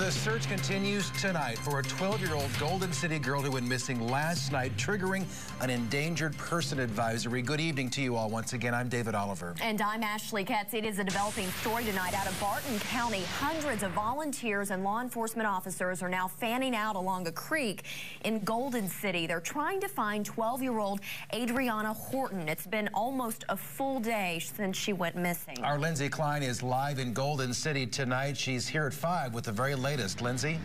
The search continues tonight for a 12-year-old Golden City girl who went missing last night, triggering an endangered person advisory. Good evening to you all. Once again, I'm David Oliver. And I'm Ashley Katz. It is a developing story tonight out of Barton County. Hundreds of volunteers and law enforcement officers are now fanning out along a creek in Golden City. They're trying to find 12-year-old Adriaunna Horton. It's been almost a full day since she went missing. Our Lindsay Klein is live in Golden City tonight. She's here at 5 with the very latest. Lindsay?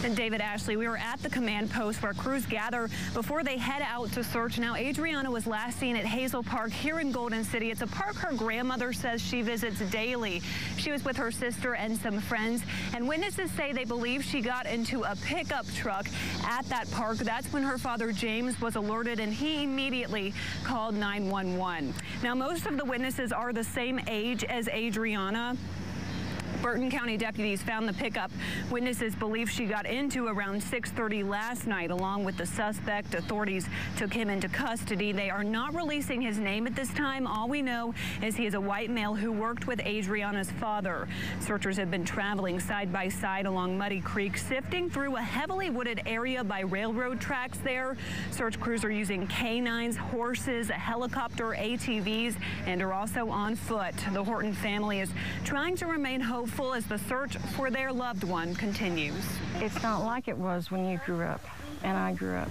And David, Ashley, we were at the command post where crews gather before they head out to search. Now, Adriaunna was last seen at Hazel Park here in Golden City. It's a park her grandmother says she visits daily. She was with her sister and some friends, and witnesses say they believe she got into a pickup truck at that park. That's when her father, James, was alerted, and he immediately called 911. Now, most of the witnesses are the same age as Adriaunna. Barton County deputies found the pickup. Witnesses believe she got into around 6:30 last night. Along with the suspect, authorities took him into custody. They are not releasing his name at this time. All we know is he is a white male who worked with Adriaunna's father. Searchers have been traveling side by side along Muddy Creek, sifting through a heavily wooded area by railroad tracks there. Search crews are using canines, horses, a helicopter, ATVs, and are also on foot. The Horton family is trying to remain hopeful as the search for their loved one continues. It's not like it was when you grew up and I grew up.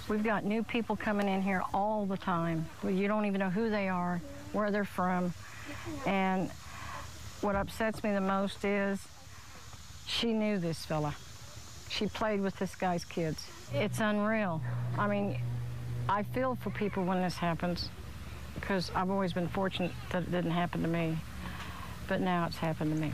We've got new people coming in here all the time. You don't even know who they are, where they're from. And what upsets me the most is she knew this fella. She played with this guy's kids. It's unreal. I mean, I feel for people when this happens because I've always been fortunate that it didn't happen to me. But now it's happened to me.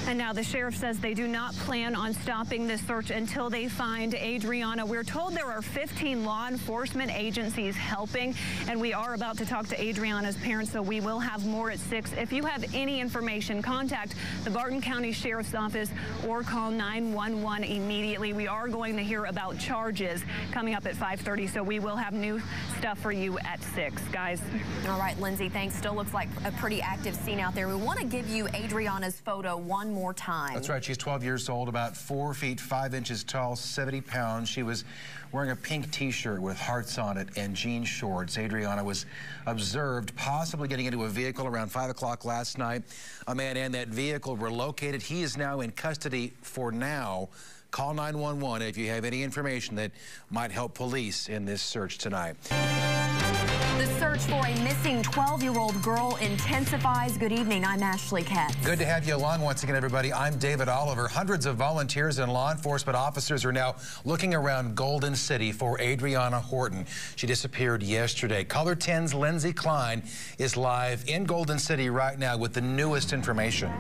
And now the sheriff says they do not plan on stopping this search until they find Adriaunna. We're told there are 15 law enforcement agencies helping, and we are about to talk to Adriaunna's parents, so we will have more at 6. If you have any information, contact the Barton County Sheriff's Office or call 911 immediately. We are going to hear about charges coming up at 5:30, so we will have new stuff for you at 6, guys. All right, Lindsay, thanks. Still looks like a pretty active scene out there. We want to give you Adriaunna's photo one more time. That's right. She's 12 years old, about 4 feet 5 inches tall, 70 pounds. She was wearing a pink T-shirt with hearts on it and jean shorts. Adriaunna was observed possibly getting into a vehicle around 5 o'clock last night. A man and that vehicle were located. He is now in custody for now. Call 911 if you have any information that might help police in this search tonight. The search for a missing 12-year-old girl intensifies. Good evening. I'm Ashley Katz. Good to have you along once again, everybody. I'm David Oliver. Hundreds of volunteers and law enforcement officers are now looking around Golden City for Adriaunna Horton. She disappeared yesterday. Color 10's Lindsay Klein is live in Golden City right now with the newest information.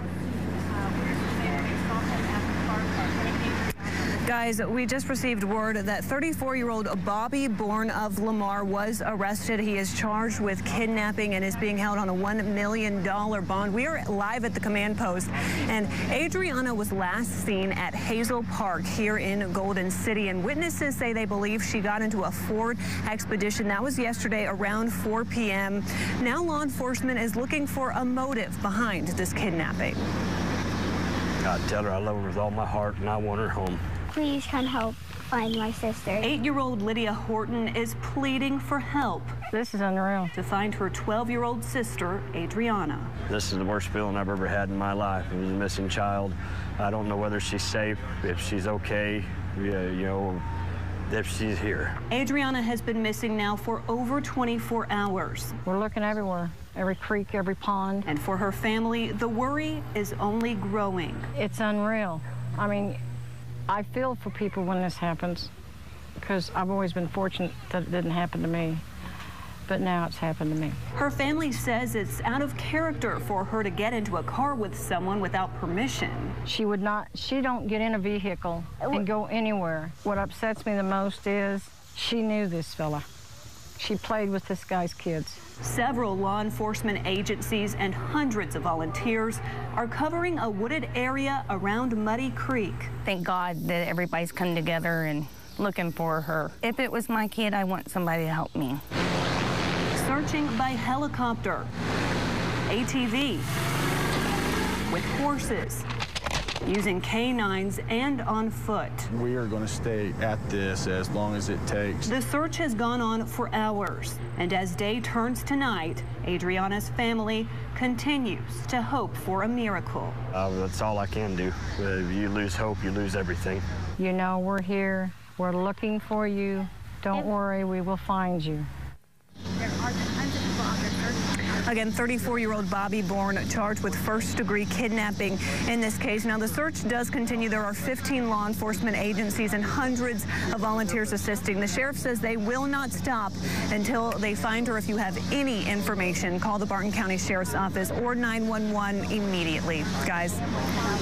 Guys, we just received word that 34-year-old Bobby, born of Lamar, was arrested. He is charged with kidnapping and is being held on a $1 million bond. We are live at the command post, and Adriaunna was last seen at Hazel Park here in Golden City, and witnesses say they believe she got into a Ford Expedition. That was yesterday around 4 p.m. Now law enforcement is looking for a motive behind this kidnapping. I tell her I love her with all my heart and I want her home. Please come help find my sister. 8-year-old Lydia Horton is pleading for help. This is unreal. To find her 12-year-old sister, Adriaunna. This is the worst feeling I've ever had in my life. It was a missing child. I don't know whether she's safe, if she's okay, you know, if she's here. Adriaunna has been missing now for over 24 hours. We're looking everywhere, every creek, every pond. And for her family, the worry is only growing. It's unreal. I mean, I feel for people when this happens because I've always been fortunate that it didn't happen to me, but now it's happened to me. Her family says it's out of character for her to get into a car with someone without permission. She don't get in a vehicle and go anywhere. What upsets me the most is she knew this fella. She played with this guy's kids. Several law enforcement agencies and hundreds of volunteers are covering a wooded area around Muddy Creek. Thank God that everybody's come together and looking for her. If it was my kid, I want somebody to help me. Searching by helicopter, ATV, with horses, using canines and on foot. We are going to stay at this as long as it takes. The search has gone on for hours, and as day turns to night, Adriaunna's family continues to hope for a miracle. That's all I can do. If you lose hope, you lose everything. You know, we're here. We're looking for you. Don't worry, we will find you. Again, 34-year-old Bobby Bourne charged with first-degree kidnapping in this case. Now, the search does continue. There are 15 law enforcement agencies and hundreds of volunteers assisting. The sheriff says they will not stop until they find her. If you have any information, call the Barton County Sheriff's Office or 911 immediately. Guys.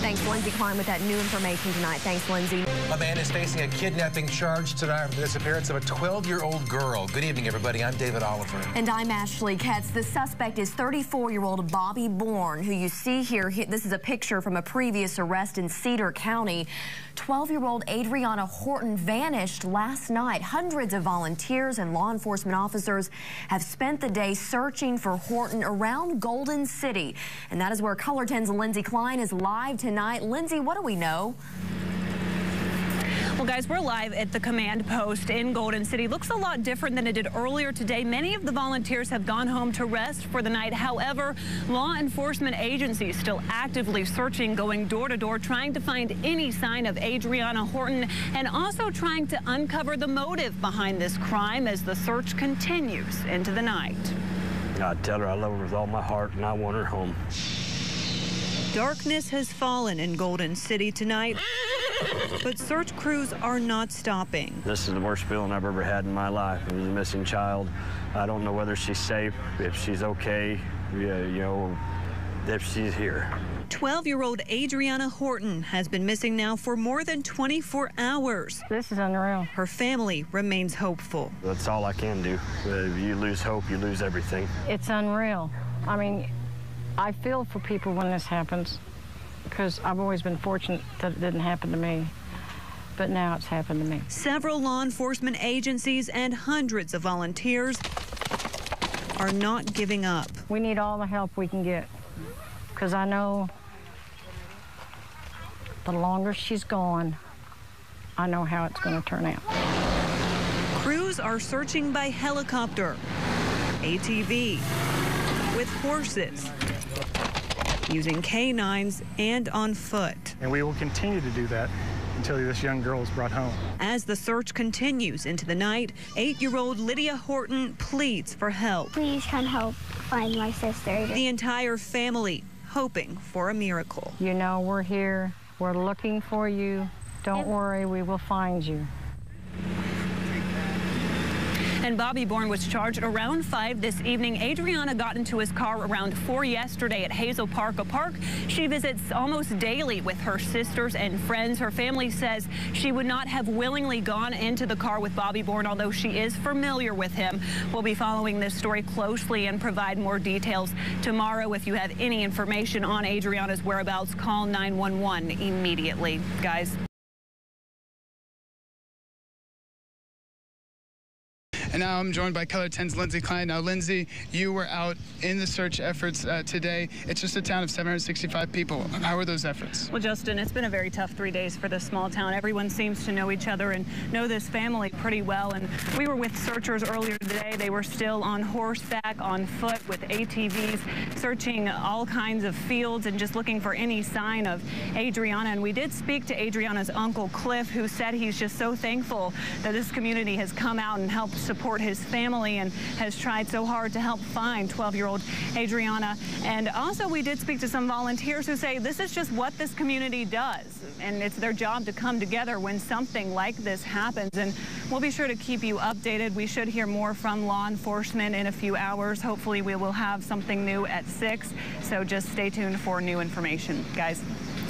Thanks, Lindsay Klein, with that new information tonight. Thanks, Lindsay. A man is facing a kidnapping charge tonight for the disappearance of a 12-year-old girl. Good evening, everybody. I'm David Oliver. And I'm Ashley Katz. The suspect is 34-year-old Bobby Bourne, who you see here. This is a picture from a previous arrest in Cedar County. 12-year-old Adriaunna Horton vanished last night. Hundreds of volunteers and law enforcement officers have spent the day searching for Horton around Golden City. And that is where Color 10's Lindsay Klein is live tonight. Lindsay, what do we know? Well, guys, we're live at the command post in Golden City. Looks a lot different than it did earlier today. Many of the volunteers have gone home to rest for the night. However, law enforcement agencies still actively searching, going door to door, trying to find any sign of Adriaunna Horton and also trying to uncover the motive behind this crime as the search continues into the night. I tell her I love her with all my heart and I want her home. Darkness has fallen in Golden City tonight, but search crews are not stopping. This is the worst feeling I've ever had in my life. It was a missing child. I don't know whether she's safe, if she's okay, you know, if she's here. 12-year-old Adriaunna Horton has been missing now for more than 24 hours. This is unreal. Her family remains hopeful. That's all I can do. If you lose hope, you lose everything. It's unreal. I mean, I feel for people when this happens because I've always been fortunate that it didn't happen to me, but now it's happened to me. Several law enforcement agencies and hundreds of volunteers are not giving up. We need all the help we can get because I know the longer she's gone, I know how it's going to turn out. Crews are searching by helicopter, ATV, with horses, using canines and on foot. And we will continue to do that until this young girl is brought home. As the search continues into the night, 8-year-old Lydia Horton pleads for help. Please come help find my sister. The entire family hoping for a miracle. You know, we're here. We're looking for you. Don't worry, we will find you. And Bobby Bourne was charged around 5 this evening. Adriaunna got into his car around 4 yesterday at Hazel Park, a park she visits almost daily with her sisters and friends. Her family says she would not have willingly gone into the car with Bobby Bourne, although she is familiar with him. We'll be following this story closely and provide more details tomorrow. If you have any information on Adriaunna's whereabouts, call 911 immediately. Guys. And now I'm joined by Color 10's Lindsay Klein. Now, Lindsay, you were out in the search efforts today. It's just a town of 765 people. How are those efforts? Well, Justin, it's been a very tough 3 days for this small town. Everyone seems to know each other and know this family pretty well. And we were with searchers earlier today. They were still on horseback, on foot, with ATVs, searching all kinds of fields and just looking for any sign of Adriaunna. And we did speak to Adrianna's uncle, Cliff, who said he's just so thankful that this community has come out and helped support his family and has tried so hard to help find 12-year-old Adriaunna. And also we did speak to some volunteers who say this is just what this community does, and it's their job to come together when something like this happens. And we'll be sure to keep you updated. We should hear more from law enforcement in a few hours. Hopefully we will have something new at 6, so just stay tuned for new information, guys.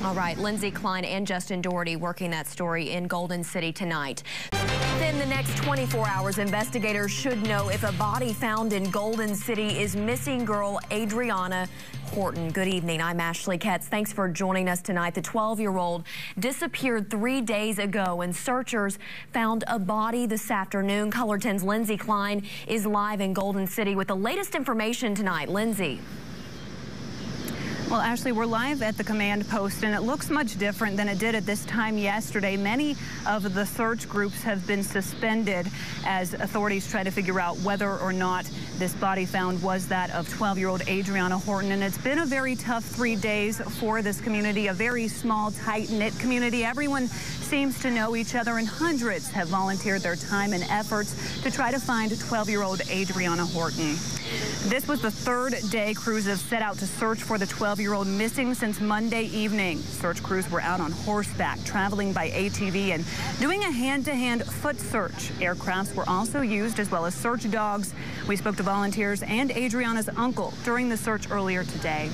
All right, Lindsay Klein and Justin Doherty working that story in Golden City tonight. Within the next 24 hours, investigators should know if a body found in Golden City is missing girl Adriaunna Horton. Good evening. I'm Ashley Katz. Thanks for joining us tonight. The 12-year-old disappeared 3 days ago, and searchers found a body this afternoon. Color 10's Lindsay Klein is live in Golden City with the latest information tonight. Lindsay. Well, Ashley, we're live at the command post, and it looks much different than it did at this time yesterday. Many of the search groups have been suspended as authorities try to figure out whether or not this body found was that of 12-year-old Adriaunna Horton. And it's been a very tough 3 days for this community, a very small, tight-knit community. Everyone seems to know each other, and hundreds have volunteered their time and efforts to try to find 12-year-old Adriaunna Horton. This was the third day crews have set out to search for the 12-year-old missing since Monday evening. Search crews were out on horseback, traveling by ATV, and doing a hand-to-hand foot search. Aircrafts were also used, as well as search dogs. We spoke to volunteers and Adriaunna's uncle during the search earlier today.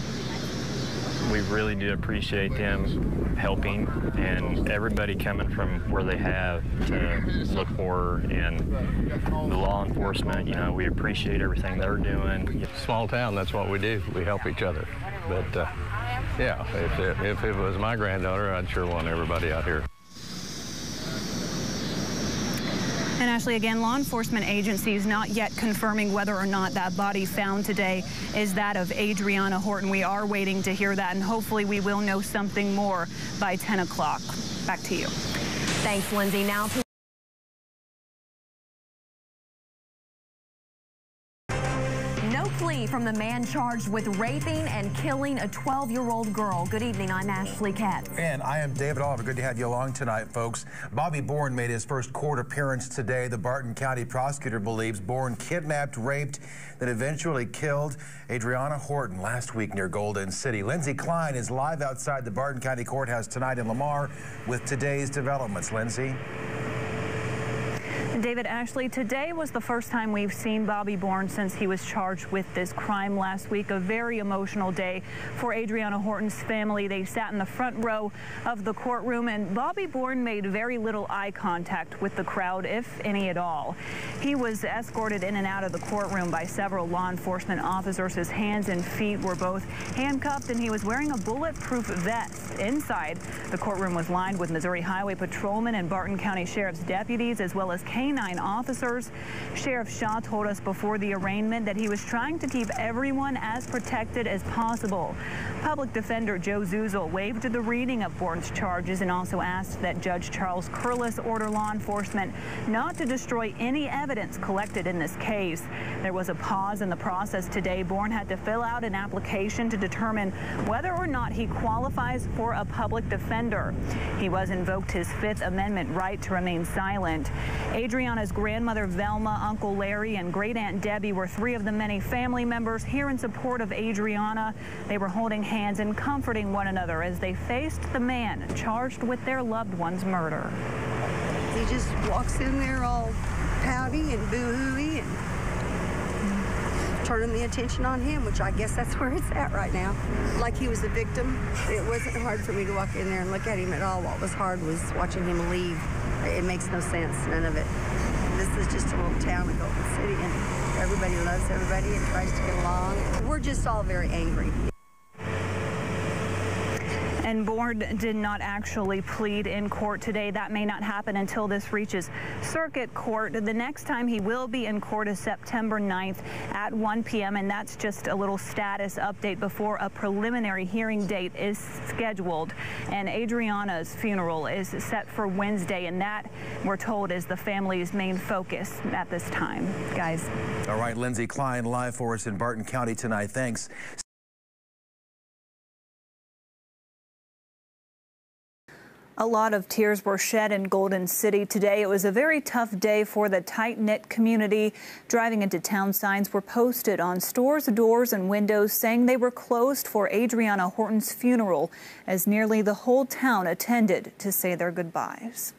We really do appreciate them helping and everybody coming from where they have to look for her, and the law enforcement, you know, we appreciate everything they're doing. Small town, that's what we do. We help each other. But yeah, if it was my granddaughter, I'd sure want everybody out here. And Ashley, again, law enforcement agencies not yet confirming whether or not that body found today is that of Adriaunna Horton. We are waiting to hear that, and hopefully we will know something more by 10 o'clock. Back to you. Thanks, Lindsay. Now to plea from the man charged with raping and killing a 12-year-old girl. Good evening. I'm Ashley Katz. And I am David Oliver. Good to have you along tonight, folks. Bobby Bourne made his first court appearance today. The Barton County prosecutor believes Bourne kidnapped, raped, then eventually killed Adriaunna Horton last week near Golden City. Lindsay Klein is live outside the Barton County Courthouse tonight in Lamar with today's developments. Lindsay. David, Ashley, today was the first time we've seen Bobby Bourne since he was charged with this crime last week. A very emotional day for Adriaunna Horton's family. They sat in the front row of the courtroom, and Bobby Bourne made very little eye contact with the crowd, if any at all. He was escorted in and out of the courtroom by several law enforcement officers. His hands and feet were both handcuffed, and he was wearing a bulletproof vest. Inside, the courtroom was lined with Missouri Highway patrolmen and Barton County Sheriff's deputies, as well as canine officers. Sheriff Shaw told us before the arraignment that he was trying to keep everyone as protected as possible. Public Defender Joe Zuzel waived the reading of Bourne's charges and also asked that Judge Charles Curlis order law enforcement not to destroy any evidence collected in this case. There was a pause in the process today. Bourne had to fill out an application to determine whether or not he qualifies for a public defender. He was invoked his Fifth Amendment right to remain silent. Adriaunna's grandmother Velma, Uncle Larry, and Great Aunt Debbie were three of the many family members here in support of Adriaunna. They were holding hands and comforting one another as they faced the man charged with their loved one's murder. He just walks in there all pouty and boo-hooey and turning the attention on him, which I guess that's where it's at right now. Like he was a victim. It wasn't hard for me to walk in there and look at him at all. What was hard was watching him leave. It makes no sense, none of it. This is just a little town in Golden City, and everybody loves everybody and tries to get along. We're just all very angry. And Bourne did not actually plead in court today. That may not happen until this reaches circuit court. The next time he will be in court is September 9th at 1 p.m. And that's just a little status update before a preliminary hearing date is scheduled. And Adriaunna's funeral is set for Wednesday, and that, we're told, is the family's main focus at this time. Guys. All right, Lindsay Klein live for us in Barton County tonight. Thanks. A lot of tears were shed in Golden City today. It was a very tough day for the tight-knit community. Driving into town signs were posted on stores' doors and windows saying they were closed for Adriaunna Horton's funeral, as nearly the whole town attended to say their goodbyes.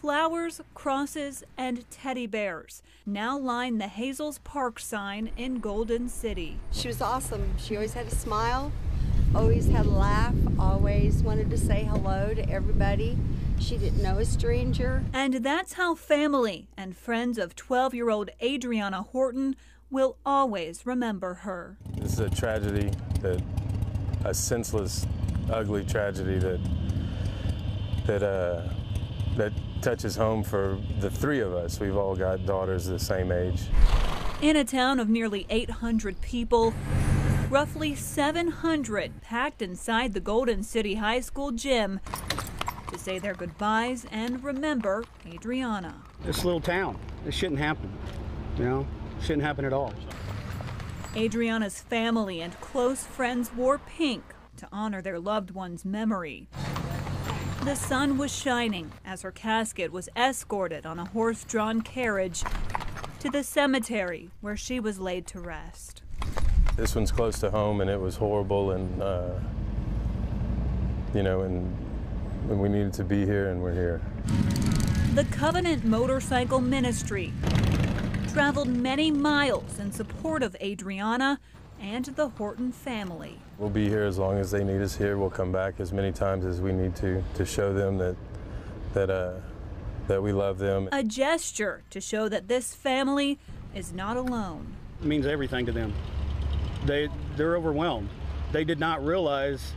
Flowers, crosses, and teddy bears now line the Hazels Park sign in Golden City. She was awesome. She always had a smile. Always had a laugh, always wanted to say hello to everybody. She didn't know a stranger. And that's how family and friends of 12-year-old Adriaunna Horton will always remember her. This is a tragedy, a senseless, ugly tragedy that touches home for the three of us. We've all got daughters the same age. In a town of nearly 800 people, Roughly 700 packed inside the Golden City High School gym to say their goodbyes and remember Adriaunna. This little town, this shouldn't happen, you know, shouldn't happen at all. Adriaunna's family and close friends wore pink to honor their loved one's memory. The sun was shining as her casket was escorted on a horse-drawn carriage to the cemetery where she was laid to rest. This one's close to home, and it was horrible, and you know, and we needed to be here, and we're here. The Covenant Motorcycle Ministry traveled many miles in support of Adriaunna and the Horton family. We'll be here as long as they need us here. We'll come back as many times as we need to show them that we love them. A gesture to show that this family is not alone. It means everything to them. They're overwhelmed. They did not realize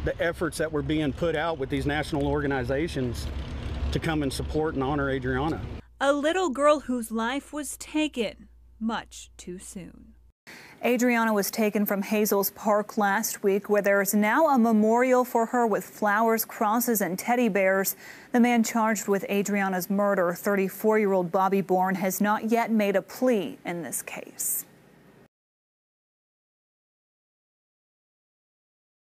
the efforts that were being put out with these national organizations to come and support and honor Adriaunna. A little girl whose life was taken much too soon. Adriaunna was taken from Hazel's Park last week, where there is now a memorial for her with flowers, crosses, and teddy bears. The man charged with Adriaunna's murder, 34-year-old Bobby Bourne, has not yet made a plea in this case.